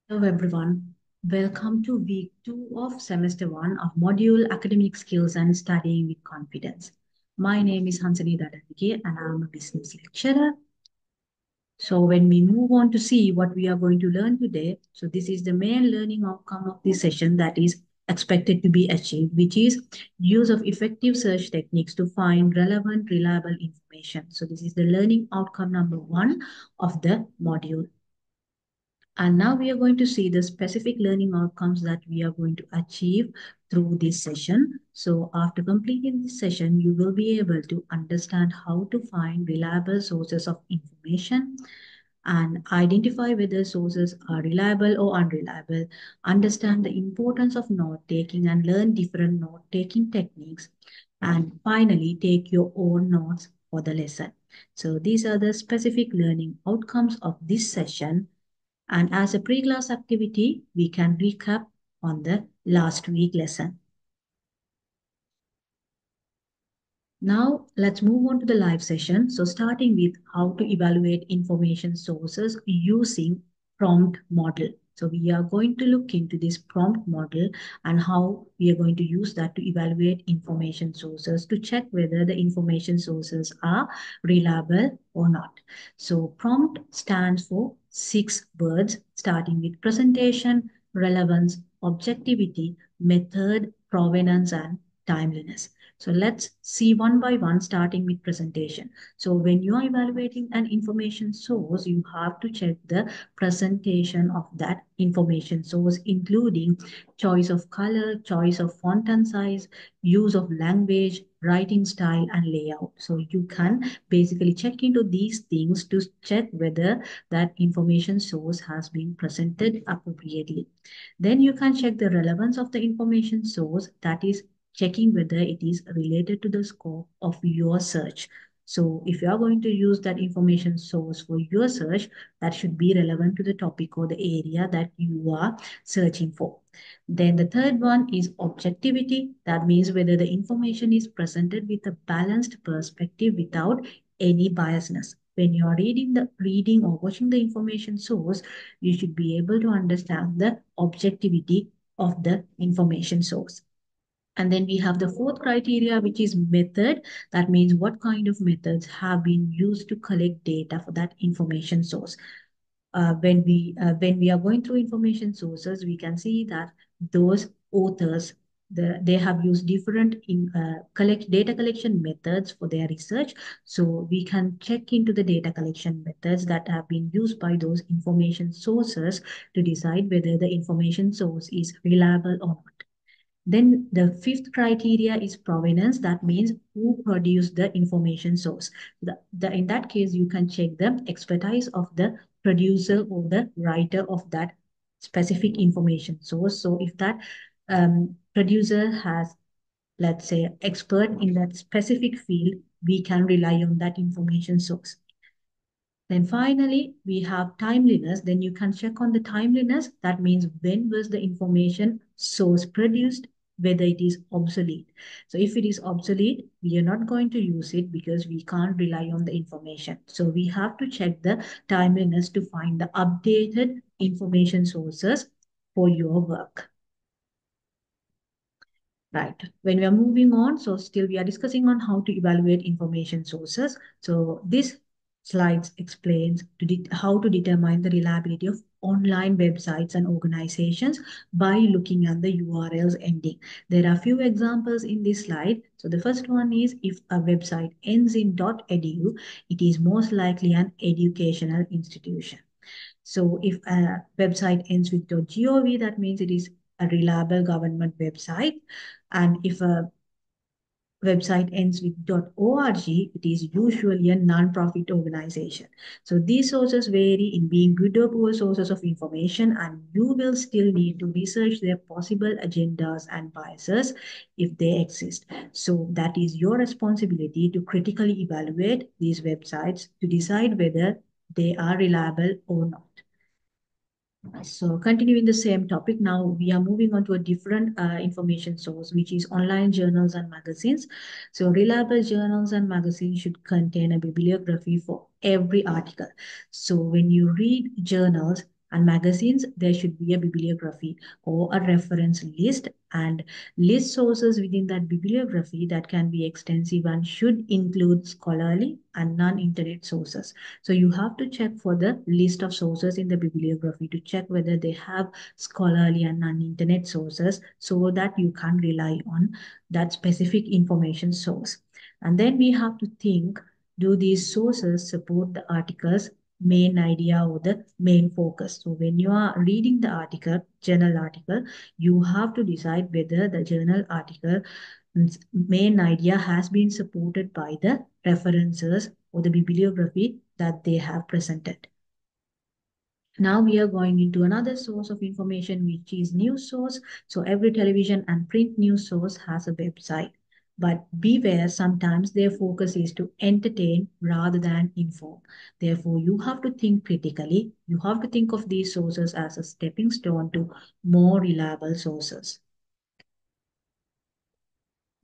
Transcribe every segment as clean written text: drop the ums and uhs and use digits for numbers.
Hello everyone. Welcome to week 2 of semester 1 of module Academic Skills and Studying with Confidence. My name is Hansani Dadallage and I am a business lecturer. So when we move on to see what we are going to learn today, so this is the main learning outcome of this session that is expected to be achieved, which is use of effective search techniques to find relevant, reliable information. So this is the learning outcome number 1 of the module. And now we are going to see the specific learning outcomes that we are going to achieve through this session. So after completing this session, you will be able to understand how to find reliable sources of information and identify whether sources are reliable or unreliable, understand the importance of note-taking and learn different note-taking techniques, and finally take your own notes for the lesson. So these are the specific learning outcomes of this session. And as a pre-class activity, we can recap on the last week lesson. Now, let's move on to the live session. So starting with how to evaluate information sources using prompt model. So we are going to look into this prompt model and how we are going to use that to evaluate information sources to check whether the information sources are reliable or not. So prompt stands for 6 words starting with presentation, relevance, objectivity, method, provenance, and timeliness. So let's see one by one, starting with presentation. So when you are evaluating an information source, you have to check the presentation of that information source, including choice of color, choice of font and size, use of language, writing style, and layout. So you can basically check into these things to check whether that information source has been presented appropriately. Then you can check the relevance of the information source, that is checking whether it is related to the scope of your search. So if you are going to use that information source for your search, that should be relevant to the topic or the area that you are searching for. Then the third one is objectivity. That means whether the information is presented with a balanced perspective without any biasness. When you are reading or watching the information source, you should be able to understand the objectivity of the information source. And then we have the fourth criteria, which is method. That means what kind of methods have been used to collect data for that information source. When we are going through information sources, we can see that those authors, they have used different data collection methods for their research. So we can check into the data collection methods that have been used by those information sources to decide whether the information source is reliable or not. Then the fifth criteria is provenance. That means who produced the information source. In that case, you can check the expertise of the producer or the writer of that specific information source. So if that producer has, let's say, expert in that specific field, we can rely on that information source. Then finally, we have timeliness. Then you can check on the timeliness. That means when was the information source produced, whether it is obsolete. So if it is obsolete, we are not going to use it because we can't rely on the information. So we have to check the timeliness to find the updated information sources for your work. Right. When we are moving on, so still we are discussing on how to evaluate information sources. So this slides explains how to determine the reliability of online websites and organizations by looking at the URLs ending. There are few examples in this slide. So the first one is if a website ends in .edu, it is most likely an educational institution. So if a website ends with .gov, that means it is a reliable government website. And if a website ends with .org, it is usually a non-profit organization. So these sources vary in being good or poor sources of information, and you will still need to research their possible agendas and biases if they exist. So that is your responsibility to critically evaluate these websites to decide whether they are reliable or not. So continuing the same topic, now we are moving on to a different information source, which is online journals and magazines. So reliable journals and magazines should contain a bibliography for every article. So when you read journals, And magazines, there should be a bibliography or a reference list, and list sources within that bibliography that can be extensive and should include scholarly and non-internet sources. So you have to check for the list of sources in the bibliography to check whether they have scholarly and non-internet sources so that you can rely on that specific information source. And then we have to think, do these sources support the article's main idea or the main focus? So when you are reading the article, journal article, you have to decide whether the journal article main idea has been supported by the references or the bibliography that they have presented. Now we are going into another source of information, which is news source. So every television and print news source has a website. But beware, sometimes their focus is to entertain rather than inform. Therefore, you have to think critically. You have to think of these sources as a stepping stone to more reliable sources.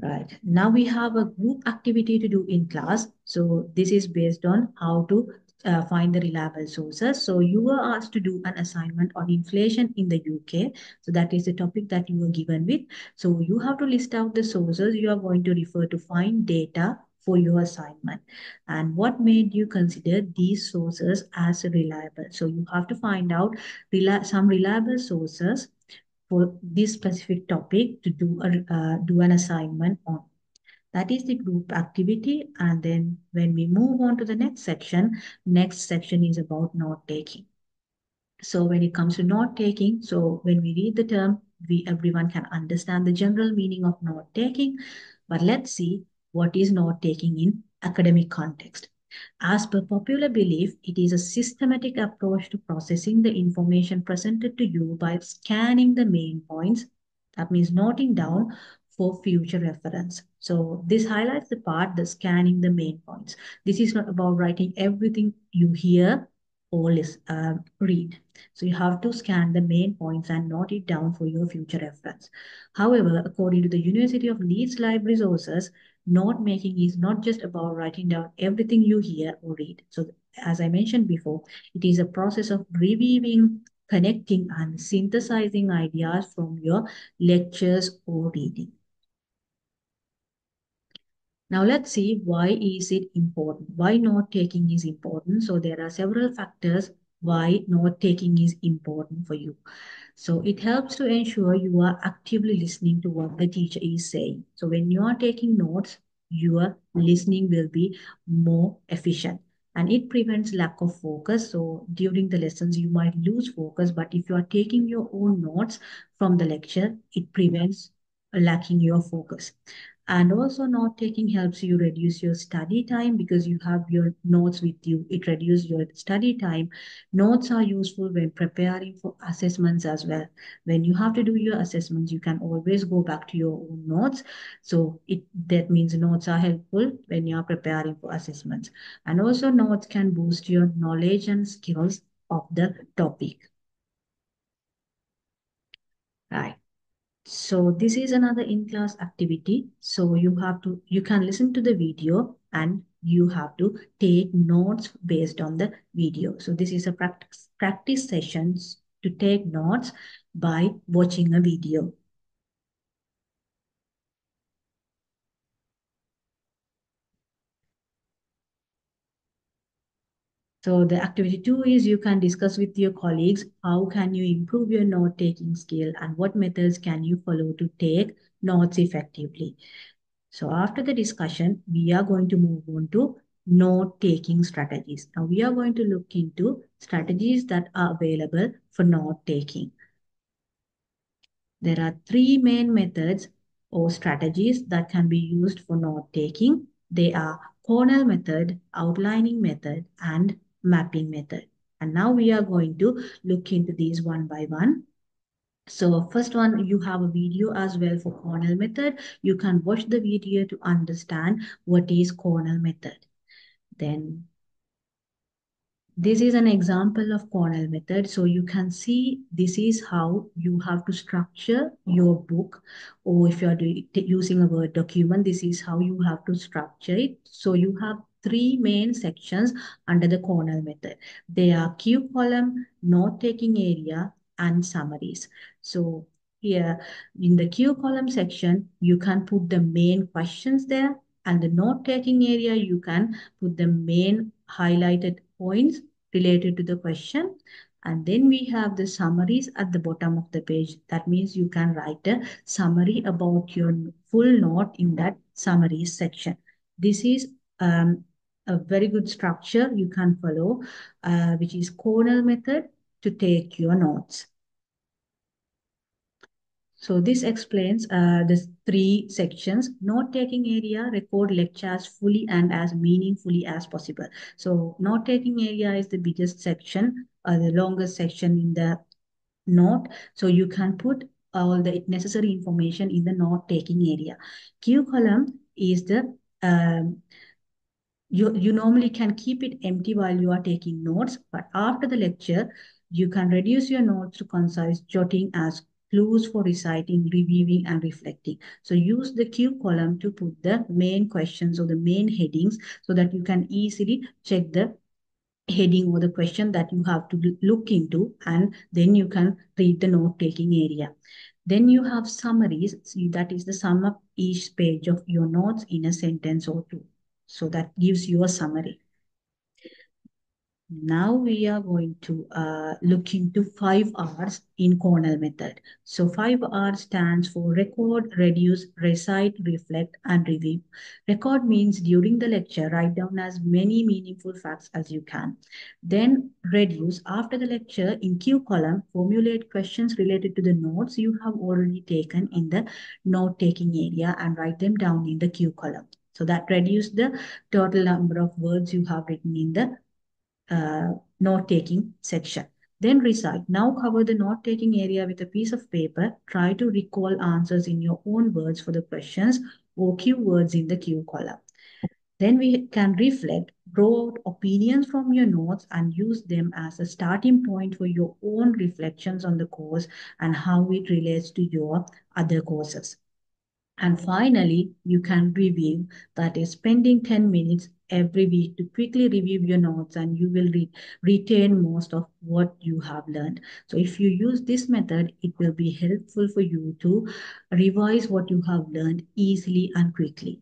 Right. Now we have a group activity to do in class. So this is based on how to find the reliable sources. So you were asked to do an assignment on inflation in the UK. So that is the topic that you were given with. So you have to list out the sources you are going to refer to find data for your assignment. And what made you consider these sources as reliable? So you have to find out some reliable sources for this specific topic to do an assignment on. That is the group activity. And then when we move on to the next section is about note taking. So when it comes to note taking, so when we read the term, everyone can understand the general meaning of note taking. But let's see what is note taking in academic context. As per popular belief, it is a systematic approach to processing the information presented to you by scanning the main points. That means noting down for future reference. So this highlights the part, the scanning the main points. This is not about writing everything you hear or read. So you have to scan the main points and note it down for your future reference. However, according to the University of Leeds Library Resources, note making is not just about writing down everything you hear or read. So as I mentioned before, it is a process of reviewing, connecting, and synthesizing ideas from your lectures or reading. Now let's see, why is it important? Why note taking is important? So there are several factors why note taking is important for you. So it helps to ensure you are actively listening to what the teacher is saying. So when you are taking notes, your listening will be more efficient, and it prevents lack of focus. So during the lessons, you might lose focus, but if you are taking your own notes from the lecture, it prevents lacking your focus. And also note taking helps you reduce your study time because you have your notes with you. It reduces your study time. Notes are useful when preparing for assessments as well. When you have to do your assessments, you can always go back to your own notes. So that means notes are helpful when you are preparing for assessments. And also notes can boost your knowledge and skills of the topic. Right. So this is another in-class activity. So you can listen to the video and you have to take notes based on the video. So this is a practice sessions to take notes by watching a video. So the activity 2 is you can discuss with your colleagues how can you improve your note-taking skill and what methods can you follow to take notes effectively. So after the discussion, we are going to move on to note-taking strategies. Now we are going to look into strategies that are available for note-taking. There are three main methods or strategies that can be used for note-taking. They are Cornell method, outlining method, and mapping method. And now we are going to look into these one by one. So first one, you have a video as well for Cornell method. You can watch the video to understand what is Cornell method. Then this is an example of Cornell method. So you can see this is how you have to structure your book, or if you are using a Word document, this is how you have to structure it. So you have three main sections under the Cornell method. They are Q column, note-taking area, and summaries. So here in the Q column section, you can put the main questions there, and the note-taking area, you can put the main highlighted points related to the question. And then we have the summaries at the bottom of the page. That means you can write a summary about your full note in that summaries section. This is a very good structure you can follow, which is Cornell method to take your notes. So this explains the three sections. Note-taking area, record lectures fully and as meaningfully as possible. So note-taking area is the biggest section, the longest section in the note. So you can put all the necessary information in the note-taking area. Q column is the you normally can keep it empty while you are taking notes, but after the lecture, you can reduce your notes to concise jotting as clues for reciting, reviewing, and reflecting. So use the Q column to put the main questions or the main headings so that you can easily check the heading or the question that you have to look into, and then you can read the note-taking area. Then you have summaries. So that is the sum up each page of your notes in a sentence or two. So that gives you a summary. Now we are going to look into 5Rs in Cornell method. So 5R stands for record, reduce, recite, reflect, and review. Record means during the lecture, write down as many meaningful facts as you can. Then reduce, after the lecture in Q column, formulate questions related to the notes you have already taken in the note-taking area and write them down in the Q column. So that reduce the total number of words you have written in the note-taking section. Then recite. Now cover the note-taking area with a piece of paper. Try to recall answers in your own words for the questions or keywords in the Q column. Then we can reflect, draw out opinions from your notes and use them as a starting point for your own reflections on the course and how it relates to your other courses. And finally, you can review, that is spending 10 minutes every week to quickly review your notes, and you will retain most of what you have learned. So if you use this method, it will be helpful for you to revise what you have learned easily and quickly.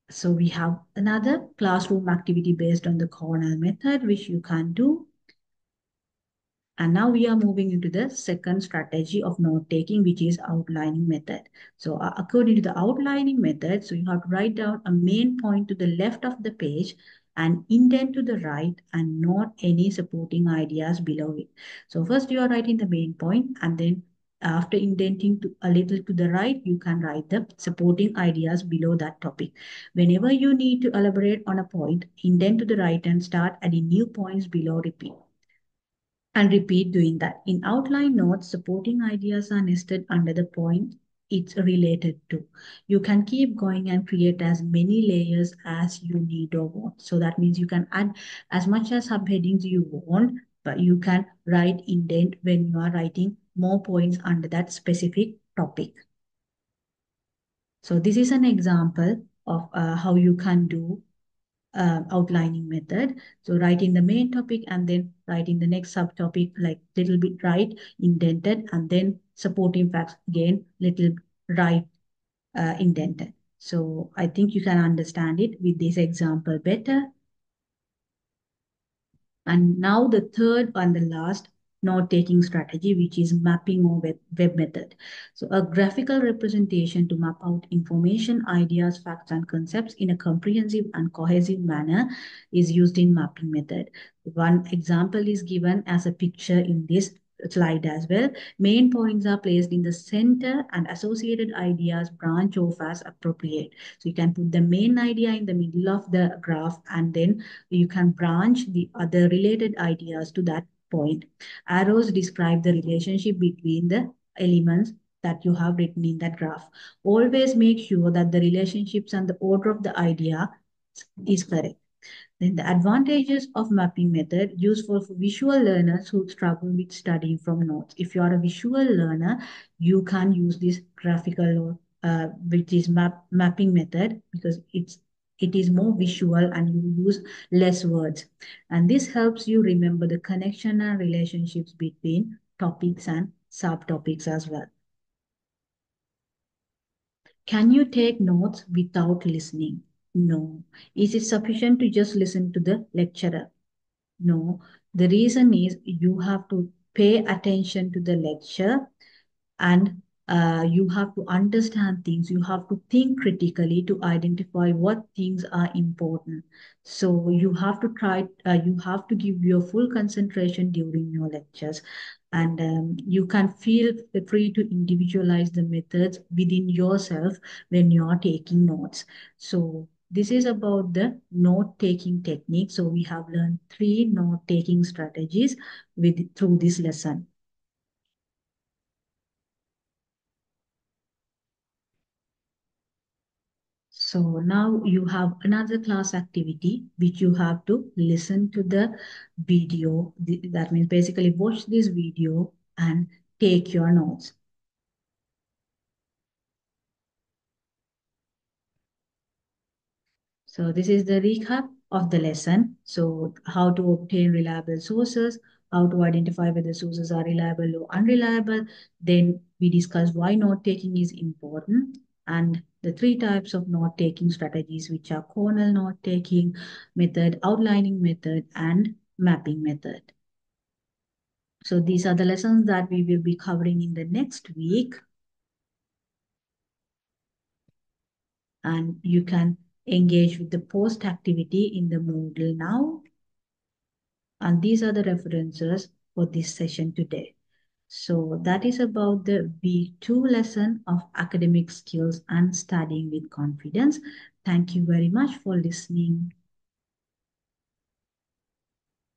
So we have another classroom activity based on the Cornell method, which you can do. And now we are moving into the second strategy of note-taking, which is outlining method. So according to the outlining method, so you have to write down a main point to the left of the page and indent to the right and note any supporting ideas below it. So first you are writing the main point, and then after indenting to a little to the right, you can write the supporting ideas below that topic. Whenever you need to elaborate on a point, indent to the right and start adding new points below repeat. And repeat doing that. In outline notes, supporting ideas are nested under the point it's related to. You can keep going and create as many layers as you need or want. So that means you can add as much as subheadings you want, but you can write indent when you are writing more points under that specific topic. So this is an example of how you can do outlining method. So writing the main topic and then writing the next subtopic, like little bit right, indented, and then supporting facts again, little right, indented. So I think you can understand it with this example better. And now the third and the last note-taking strategy, which is mapping or web method. So a graphical representation to map out information, ideas, facts, and concepts in a comprehensive and cohesive manner is used in mapping method. One example is given as a picture in this slide as well. Main points are placed in the center and associated ideas branch off as appropriate. So you can put the main idea in the middle of the graph, and then you can branch the other related ideas to that point. Arrows describe the relationship between the elements that you have written in that graph. Always make sure that the relationships and the order of the idea is correct. Then the advantages of mapping method useful for visual learners who struggle with studying from notes. If you are a visual learner, you can use this graphical which is mapping method, because it is more visual and you use less words. And this helps you remember the connection and relationships between topics and subtopics as well. Can you take notes without listening? No. Is it sufficient to just listen to the lecturer? No. The reason is you have to pay attention to the lecture, and you have to understand things. You have to think critically to identify what things are important. So you have to you have to give your full concentration during your lectures, and you can feel free to individualize the methods within yourself when you are taking notes. So this is about the note taking technique. So we have learned 3 note taking strategies through this lesson. So now you have another class activity which you have to listen to the video. That means basically watch this video and take your notes. So this is the recap of the lesson. So how to obtain reliable sources, how to identify whether sources are reliable or unreliable. Then we discussed why note taking is important, and the 3 types of note taking strategies, which are cornell note taking method, outlining method, and mapping method. So these are the lessons that we will be covering in the next week. And you can engage with the post activity in the Moodle now. And these are the references for this session today. So that is about the B2 lesson of academic skills and studying with confidence. Thank you very much for listening.